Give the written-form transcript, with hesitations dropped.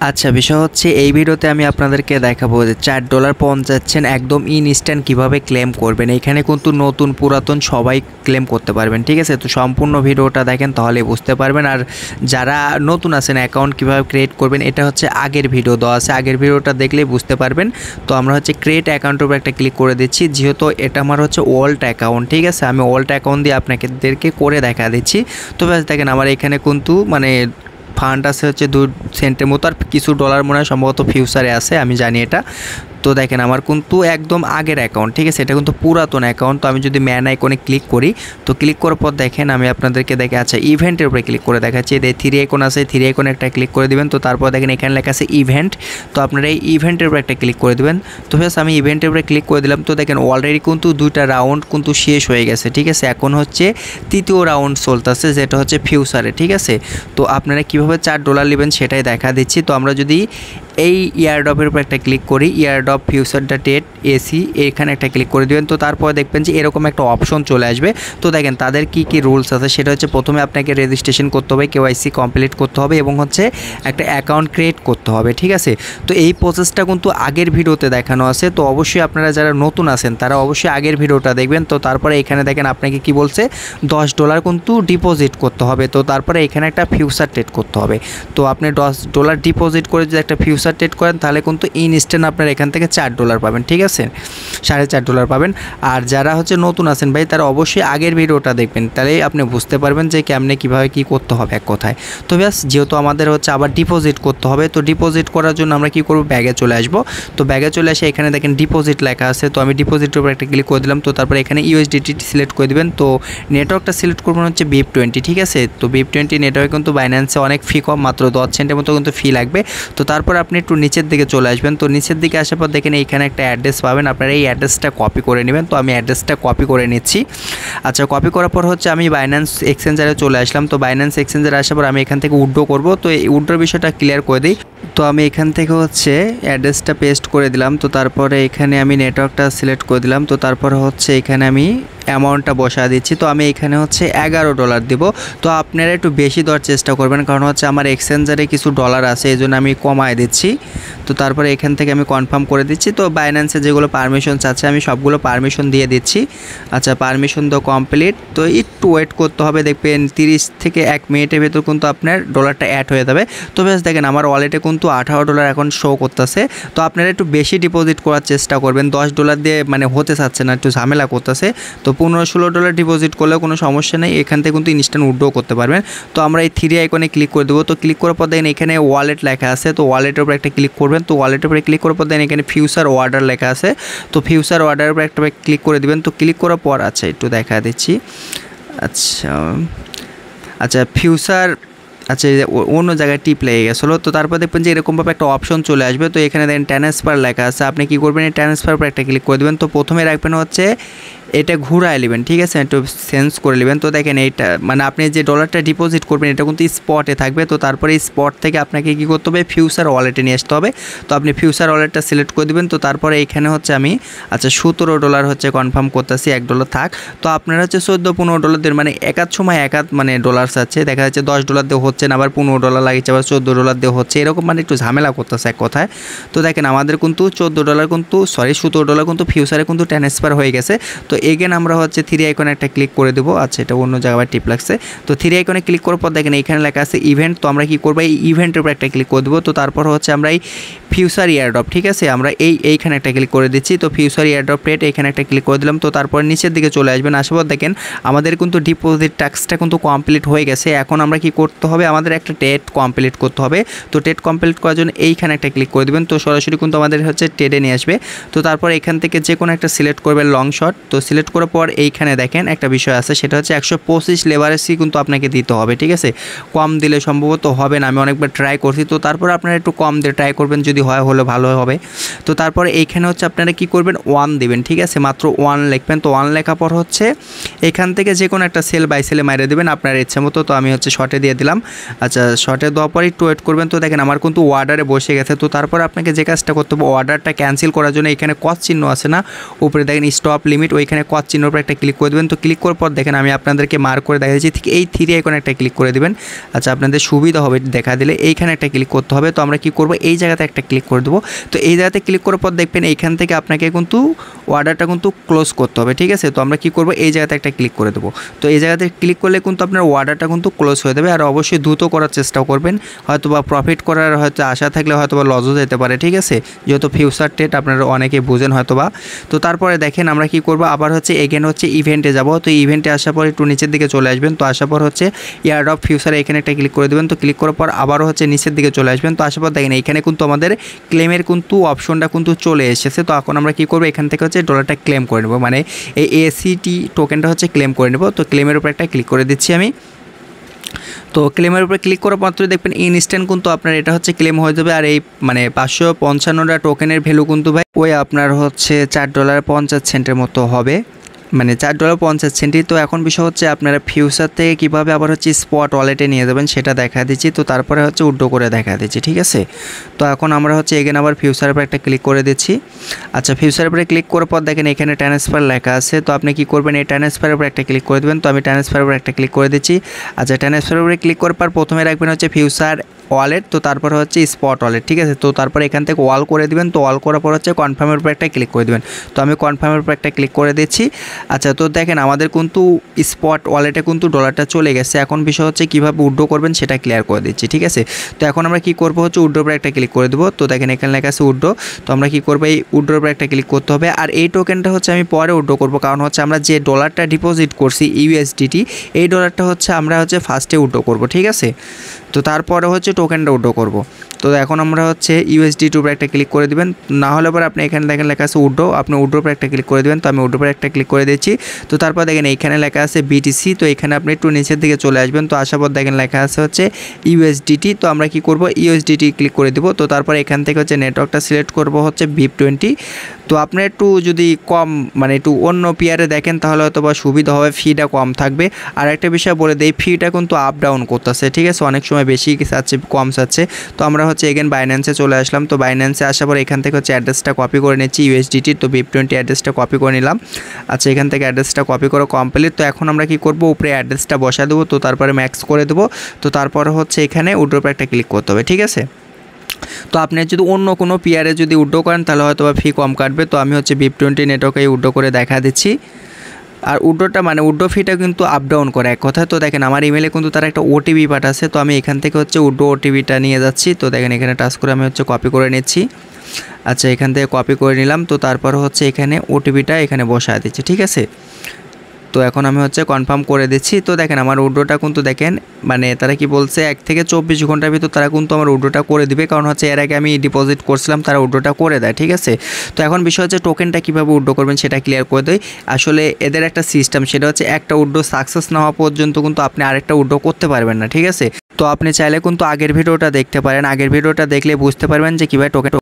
আচ্ছা, বিষয় হচ্ছে এই ভিডিওতে আমি আপনাদেরকে দেখাবো যে $4 পৌঁছাচ্ছেন একদম ইনস্ট্যান্ট কিভাবে ক্লেম করবেন। এখানে কিন্তু নতুন পুরাতন সবাই ক্লেম করতে পারবেন, ঠিক আছে? তো সম্পূর্ণ ভিডিওটা দেখেন তাহলে বুঝতে পারবেন। আর যারা নতুন আছেন অ্যাকাউন্ট কিভাবে ক্রিয়েট করবেন এটা হচ্ছে আগের ভিডিও দেওয়া আছে, আগের ভিডিওটা দেখলেই বুঝতে পারবেন। তো আমরা হচ্ছে ক্রিয়েট অ্যাকাউন্টের উপর একটা ক্লিক করে দিচ্ছি, যেহেতু এটা আমার হচ্ছে ওল্ড অ্যাকাউন্ট, ঠিক আছে? আমি ওল্ড অ্যাকাউন্ট দিয়ে আপনাদেরকে করে দেখা দিচ্ছি। তো ব্যাস দেখেন আমার এখানে কিন্তু ফান্ড আছে হচ্ছে 2 সেন্টের মতো, আর কিছু ডলার মনে হয় সম্ভবত ফিউচারে আছে, আমি জানি এটা। তো দেখেন আমার কিন্তু একদম আগের অ্যাকাউন্ট, ঠিক আছে? এটা কিন্তু পুরাতন অ্যাকাউন্ট। তো আমি যদি ম্যান আইকনে ক্লিক করি, তো ক্লিক করার পর দেখেন আমি আপনাদেরকে দেখে আচ্ছা ইভেন্টের উপরে ক্লিক করে দেখাচ্ছি। এই 3 আইকন আছে, 3 আইকনে একটা ক্লিক করে দিবেন। তো তারপর দেখেন এখানে লেখা আছে ইভেন্ট, তো আপনারা এই ইভেন্টের উপরে একটা ক্লিক করে দিবেন। তো ব্যাস আমি ইভেন্টের উপরে ক্লিক করে দিলাম। তো দেখেন অলরেডি কিন্তু 2টা রাউন্ড কিন্তু শেষ হয়ে গেছে, ঠিক আছে? এখন হচ্ছে 3য় রাউন্ড চলতেছে, যেটা হচ্ছে ফিউচারে, ঠিক আছে? তো আপনারা কীভাবে $4 নেবেন সেটাই দেখা দিচ্ছি। তো আমরা যদি এই ইয়ারড্রপের উপর একটা ক্লিক করি, ইয়ারড্রপ ফিউচার.টেট এসি, এখানে একটা ক্লিক করে দেবেন। তো তারপর দেখবেন যে এরকম একটা অপশন চলে আসবে। তো দেখেন তাদের কি কি রুলস আছে, সেটা হচ্ছে প্রথমে আপনাকে রেজিস্ট্রেশন করতে হবে, কেওয়াইসি কমপ্লিট করতে হবে এবং হচ্ছে একটা অ্যাকাউন্ট ক্রিয়েট করতে হবে, ঠিক আছে? তো এই প্রসেসটা কিন্তু আগের ভিডিওতে দেখানো আছে। তো অবশ্যই আপনারা যারা নতুন আছেন তারা অবশ্যই আগের ভিডিওটা দেখবেন। তো তারপরে এখানে দেখেন আপনাকে কি বলছে, $10 কিন্তু ডিপোজিট করতে হবে। তো তারপরে এখানে একটা ফিউচার ট্রেড করতে হবে। তো আপনি $10 ডিপোজিট করে যদি একটা ফিউচার ট্রেড করেন তাহলে কিন্তু ইনস্ট্যান্ট আপনার এখান থেকে $4 পাবেন, ঠিক আছে? $4.5 পাবেন। আর যারা হচ্ছে নতুন আছেন ভাই, তারা অবশ্যই আগের ভিডিওটা দেখবেন, তাহলেই আপনি বুঝতে পারবেন যে কেমনে কীভাবে কী করতে হবে এক কথায়। তো ব্যাস যেহেতু আমাদের হচ্ছে আবার ডিপোজিট করতে হবে, তো ডিপোজিট করার জন্য আমরা কী করব, ব্যাগে চলে আসবো। তো ব্যাগে চলে আসে এখানে দেখেন ডিপোজিট লেখা আছে, তো আমি ডিপোজিটের উপর একটা ক্লিক করে দিলাম। তো তারপরে এখানে ইউএসডিটি সিলেক্ট করে দেবেন। তো নেটওয়ার্কটা সিলেক্ট করবেন হচ্ছে BIP20, ঠিক আছে? তো BIP20 নেটওয়ার্ক কিন্তু বাইন্যান্সে অনেক ফি কম, মাত্র 10 সেন্টের মতো কিন্তু ফি লাগবে। তো তারপর আপনি একটু নিচের দিকে চলে আসবেন। তো নিচের দিকে আসার পর দেখেন এইখানে একটা অ্যাড্রেস পাবেন, আপনারা এই অ্যাড্রেসটা কপি করে নেবেন। তো আমি অ্যাড্রেসটা কপি করে নিচ্ছি। আচ্ছা, কপি করার পর হচ্ছে আমি বাইন্যান্স এক্সচেঞ্জারে চলে আসলাম। তো বাইন্যান্স এক্সচেঞ্জারে আসার পর আমি এখান থেকে উইথড্র করব। তো এই উইথড্রর বিষয়টা ক্লিয়ার করে দিই। তো আমি এখান থেকে হচ্ছে অ্যাড্রেসটা পেস্ট করে দিলাম। তো তারপরে এখানে আমি নেটওয়ার্কটা সিলেক্ট করে দিলাম। তো তারপরে হচ্ছে এখানে আমি অ্যামাউন্টটা বসা দিচ্ছি। তো আমি এখানে হচ্ছে $11 দিব। তো আপনারা একটু বেশি দেওয়ার চেষ্টা করবেন, কারণ হচ্ছে আমার এক্সচেঞ্জারে কিছু ডলার আছে, এই জন্য আমি কমায় দিচ্ছি। তো তারপরে এখান থেকে আমি কনফার্ম করে দিচ্ছি। তো বাইন্যান্সে যেগুলো পারমিশন চাচ্ছে আমি সবগুলো পারমিশন দিয়ে দিচ্ছি। আচ্ছা, পারমিশন তো কমপ্লিট। তো একটু ওয়েট করতে হবে, দেখবেন 30 থেকে 1 মিনিটের ভেতর কিন্তু আপনার ডলারটা অ্যাড হয়ে যাবে। তো বেশ দেখেন আমার ওয়ালেটে কিন্তু $18 এখন শো করতেছে। তো আপনারা একটু বেশি ডিপোজিট করার চেষ্টা করবেন, $10 দিয়ে হতে চাচ্ছে না, একটু ঝামেলা করতেছে। তো $15-16 ডিপোজিট করলেও কোনো সমস্যা নেই, এখান থেকে কিন্তু ইনস্ট্যান্ট উইথড্র করতে পারবেন। তো আমরা এই 3 আইকনে ক্লিক করে দেবো। তো ক্লিক করার পর দেখেন এখানে ওয়ালেট লেখা আছে, তো ওয়ালেটের উপর একটা ক্লিক করবেন। তো ওয়ালেটের উপরে ক্লিক করার পর দেখেন এখানে ফিউচার অর্ডার লেখা আছে, তো ফিউচার অর্ডারের উপর একটা ক্লিক করে দিবেন। তো ক্লিক করার পর আচ্ছা একটু দেখা দিচ্ছি। আচ্ছা ফিউচার, আচ্ছা অন্য জায়গায় টিপ লেগে গেছিলো। তো তারপর দেখবেন যে এরকমভাবে একটা অপশন চলে আসবে। তো এখানে দেখেন ট্রান্সফার লেখা আছে, আপনি কী করবেন, এই ট্রান্সফার উপর একটা ক্লিক করে দেবেন। তো প্রথমে রাখবেন হচ্ছে এটা ঘুরায় নেবেন, ঠিক আছে? একটু চেঞ্জ করে নেবেন। তো দেখেন এইটা আপনি যে ডলারটা ডিপোজিট করবেন এটা কিন্তু স্পটে থাকবে। তো তারপরে এই স্পট থেকে আপনাকে কী করতে হবে, ফিউচার ওয়ালেটে নিয়ে আসতে হবে। তো আপনি ফিউচার ওয়ালেটটা সিলেক্ট করে দেবেন। তো তারপরে এইখানে হচ্ছে আমি আচ্ছা $17 হচ্ছে কনফার্ম করতেছি, $1 থাক। তো আপনারা হচ্ছে $14-15 দেন, একাধ সময় একাধ ডলার আছে, দেখা যাচ্ছে $10 দিয়ে হচ্ছে না, আবার $15 লাগছে, আবার $14 দিয়ে হচ্ছে, এরকম একটু ঝামেলা করতেছে এক কথায়। তো দেখেন আমাদের কিন্তু $17 কিন্তু $17 কিন্তু ফিউচারে কিন্তু ট্রান্সফার হয়ে গেছে। তো এগেন আমরা হচ্ছে 3 আইকনে একটা ক্লিক করে দেবো। আচ্ছা এটা অন্য জায়গায় টিপ লাগছে। তো 3 আইকনে ক্লিক করার পর দেখেন এখানে লেখা আছে ইভেন্ট। তো আমরা কি করবো, এই ইভেন্টের উপর একটা ক্লিক করে দেবো। তো তারপর হচ্ছে আমরা এই ফিউচার ইয়ারড্রপ, ঠিক আছে? আমরা এইখানে একটা ক্লিক করে দিচ্ছি। তো ফিউচার ইয়ারড্রপ রেট এখানে একটা ক্লিক করে দিলাম। তো তারপর নিচের দিকে চলে আসবেন, আসার পর দেখেন আমাদের কিন্তু ডিপোজিট টাস্কটা কিন্তু কমপ্লিট হয়ে গেছে। এখন আমরা কি করতে হবে, আমাদের একটা টেট কমপ্লিট করতে হবে। তো টেট কমপ্লিট করার জন্য এইখানে একটা ক্লিক করে দেবেন। তো সরাসরি কিন্তু আমাদের হচ্ছে টেটে নিয়ে আসবে। তো তারপর এখান থেকে যে কোনো একটা সিলেক্ট করবেন লং শট। তো সিলেক্ট করার পর এইখানে দেখেন একটা বিষয় আছে, সেটা হচ্ছে 125 লেভারেজই কিন্তু আপনাকে দিতে হবে, ঠিক আছে? কম দিলে সম্ভবত হবে না, আমি অনেকবার ট্রাই করছি। তো তারপর আপনারা একটু কম দিয়ে ট্রাই করবেন, যদি হয় হলে ভালো হবে। তো তারপরে এইখানে হচ্ছে আপনারা কি করবেন 1 দিবেন, ঠিক আছে, মাত্র 1 লিখবেন। তো 1 লেখার পর হচ্ছে এখান থেকে যে কোনো একটা সেল বাই সেলে মাইরে দেবেন আপনার ইচ্ছা মতো। তো আমি হচ্ছে শর্টে দিয়ে দিলাম। আচ্ছা, শর্টে দেওয়ার পর একটু ওয়েট করবেন। তো দেখেন আমার কিন্তু অর্ডারে বসে গেছে। তো তারপর আপনাকে যে কাজটা করতে হবে, অর্ডারটা ক্যান্সেল করার জন্য এখানে কস চিহ্ন আছে না উপরে, দেখেন স্টপ লিমিট, ওইখানে কস চিহ্নের উপর একটা ক্লিক করে দেবেন। তো ক্লিক করার পর দেখেন আমি আপনাদেরকে মার্ক করে দেখাচ্ছি, ঠিক এই 3 আইকনে একটা ক্লিক করে দেবেন। আচ্ছা, আপনাদের সুবিধা হবে দেখা দিলে এইখানে একটা ক্লিক করতে হবে। তো আমরা কি করব, এই জায়গাতে একটা ক্লিক করে দেবো। তো এই জায়গাতে ক্লিক করার পর দেখবেন এইখান থেকে আপনাকে কিন্তু অর্ডারটা কিন্তু ক্লোজ করতে হবে, ঠিক আছে। তো আমরা কি করব, এই জায়গাতে একটা ক্লিক করে দেবো। তো এই জায়গাতে ক্লিক করলে কিন্তু আপনার অর্ডারটা কিন্তু ক্লোজ হয়ে যাবে। আর অবশ্যই দ্রুত করার চেষ্টা করবেন, হয়তো বা প্রফিট করার হয়তো আশা থাকলে হয়তো বা লসও যেতে পারে, ঠিক আছে, যেহেতু ফিউচার ট্রেড আপনারা অনেকে বুঝেন হয়তো বা। তো তারপরে দেখেন আমরা কি করব, আবার হচ্ছে এগেন হচ্ছে ইভেন্টে যাব। তো ইভেন্টে আসার পর একটু নিচের দিকে চলে আসবেন। তো আসার পর হচ্ছে ইয়ার্ড অফ ফিউচারে এখানে একটা ক্লিক করে দেবেন। তো ক্লিক করার পর আবারও হচ্ছে নিচের দিকে চলে আসবেন। তো আসার পর দেখেন এখানে কিন্তু আমাদের ক্লেমের কিন্তু অপশনটা কিন্তু চলে এসেছে। তো এখন আমরা কি করব, এখান থেকে হচ্ছে ডলারটা ক্লেম করে নেব, মানে এই এসিটি টোকেনটা হচ্ছে ক্লেম করে নেব। তো ক্লেমের উপর একটা ক্লিক করে দিচ্ছি আমি। তো ক্লেমের উপরে ক্লিক করা মাত্রই দেখবেন ইনস্ট্যান্ট কিন্তু আপনার এটা হচ্ছে ক্লেম হয়ে যাবে। আর এই মানে 555টা টোকেনের ভ্যালু কিন্তু ভাই ওই আপনার হচ্ছে $4.50 মতো হবে, মানে $4.50। তো এখন বিষয় হচ্ছে আপনারা ফিউচার থেকে কীভাবে আবার হচ্ছে স্পট ওয়ালেটে নিয়ে যাবেন সেটা দেখা দিচ্ছি। তো তারপরে হচ্ছে উইথড্র করে দেখা দিচ্ছি, ঠিক আছে। তো এখন আমরা হচ্ছে এগেন আবার ফিউচারের উপর একটা ক্লিক করে দিচ্ছি। আচ্ছা, ফিউচারের উপরে ক্লিক করার পর দেখেন এখানে ট্রান্সফার লেখা আছে। তো আপনি কি করবেন, এই ট্রান্সফারের উপর একটা ক্লিক করে দেবেন। তো আমি ট্রান্সফারের উপর একটা ক্লিক করে দিচ্ছি। আচ্ছা, ট্রান্সফারের উপরে ক্লিক করার পর প্রথমে রাখবেন হচ্ছে ফিউচার ওয়ালেট, তো তারপর হচ্ছে স্পট ওয়ালেট, ঠিক আছে। তো তারপর এখান থেকে ওয়াল করে দিবেন। তো ওয়াল করার পর হচ্ছে কনফার্মের উপর একটা ক্লিক করে দেবেন। তো আমি কনফার্মের উপর একটা ক্লিক করে দিচ্ছি। আচ্ছা, তো দেখেন আমাদের কিন্তু স্পট ওয়ালেটে কিন্তু ডলারটা চলে গেছে। এখন বিষয় হচ্ছে কীভাবে উইথড্র করবেন সেটা ক্লিয়ার করে দিচ্ছি, ঠিক আছে। তো এখন আমরা কি করব হচ্ছে উইথড্র উপর একটা ক্লিক করে দেবো। তো দেখেন এখানে লেখা আছে উইথড্র। তো আমরা কি করবো, এই উইথড্র উপর একটা ক্লিক করতে হবে। আর এই টোকেনটা হচ্ছে আমি পরে উইথড্র করবো, কারণ হচ্ছে আমরা যে ডলারটা ডিপোজিট করছি ইউএসডিটি, এই ডলারটা হচ্ছে আমরা হচ্ছে ফার্স্টে উইথড্র করবো, ঠিক আছে। তো তারপরে হচ্ছে টোকেনটা উইথড্র করব। তো এখন আমরা হচ্ছে ইউএসডিটির উপর একটা ক্লিক করে দিবেন। না হলে পরে আপনি এখানে দেখেন লেখা আছে উইথড্র, আপনি উইথড্র উপর একটা ক্লিক করে দেবেন। তো আমি উইথড্র উপর একটা ক্লিক করে দিচ্ছি। তো তারপর দেখেন এইখানে লেখা আছে বিটিসি। তো এখানে আপনি একটু নিচের দিকে চলে আসবেন। তো আসার পর দেখেন লেখা আছে হচ্ছে ইউএসডিটি। তো আমরা কি করব, ইউএসডিটি ক্লিক করে দিব। তো তারপর এখান থেকে হচ্ছে নেটওয়ার্কটা সিলেক্ট করব হচ্ছে VIP20। তো আপনি একটু যদি কম মানে একটু অন্য পেয়ারে দেখেন তাহলে হয়তো বা সুবিধা হবে, ফিটা কম থাকবে। আর একটা বিষয় বলে দেই, ফিটা কিন্তু আপ ডাউন করতেছে, ঠিক আছে, অনেক সময় বেশি চাচ্ছে কম চাচ্ছে। তো আমরা হচ্ছে এগেন বাইন্যান্সে চলে আসলাম। তো বাইন্যান্সে আসার পর এখান থেকে হচ্ছে অ্যাড্রেসটা কপি করে নিচ্ছি ইউএসডিটির। তো VIP20 অ্যাড্রেসটা কপি করে নিলাম। আচ্ছা, এখান থেকে অ্যাড্রেসটা কপি করে কমপ্লিট। তো এখন আমরা কি করব, উপরে অ্যাড্রেসটা বসা দেবো। তো তারপরে ম্যাক্স করে দেবো। তো তারপরে হচ্ছে এখানে উইথড্র উপর একটা ক্লিক করতে হবে, ঠিক আছে। তো আপনি যদি অন্য কোনো পেয়ারে যদি উইথড্র করেন তাহলে হয়তো বা ফি কম কাটবে। তো আমি হচ্ছে VIP20 নেটওয়ার্কে উইথড্র করে দেখা দিচ্ছি। আর উইথড্রটা মানে উইথড্র ফিটা কিন্তু আপ ডাউন করে এক কথা। তো দেখেন আমার ইমেলে কিন্তু তারা একটা ওটিপি পাঠাচ্ছে। তো আমি এখান থেকে হচ্ছে উইথড্র ওটিপিটা নিয়ে যাচ্ছি। তো দেখেন এখানে টাচ করে আমি হচ্ছে কপি করে নিচ্ছি। আচ্ছা, এখান থেকে কপি করে নিলাম। তো তারপর হচ্ছে এখানে ওটিপিটা এখানে বসায় দিচ্ছি, ঠিক আছে। তো এখন আমি হচ্ছে কনফার্ম করে দিচ্ছি। তো দেখেন আমার উইথড্রটা কিন্তু দেখেন মানে তারা কি বলছে 1 থেকে 24 ঘন্টার ভিতর তারা কিন্তু আমার উইথড্রটা করে দিবে, কারণ হচ্ছে এর আগে আমি ডিপোজিট করছিলাম তারা উইথড্রটা করে দেয়, ঠিক আছে। তো এখন বিষয় হচ্ছে টোকেনটা কীভাবে উইথড্র করবেন সেটা ক্লিয়ার করে দেয়। আসলে এদের একটা সিস্টেম, সেটা হচ্ছে একটা উইথড্র সাকসেস না হওয়া পর্যন্ত কিন্তু আপনি আরেকটা উইথড্র করতে পারবেন না, ঠিক আছে। তো আপনি চাইলে কিন্তু আগের ভিডিওটা দেখতে পারেন, আগের ভিডিওটা দেখলে বুঝতে পারবেন যে কীভাবে টোকেন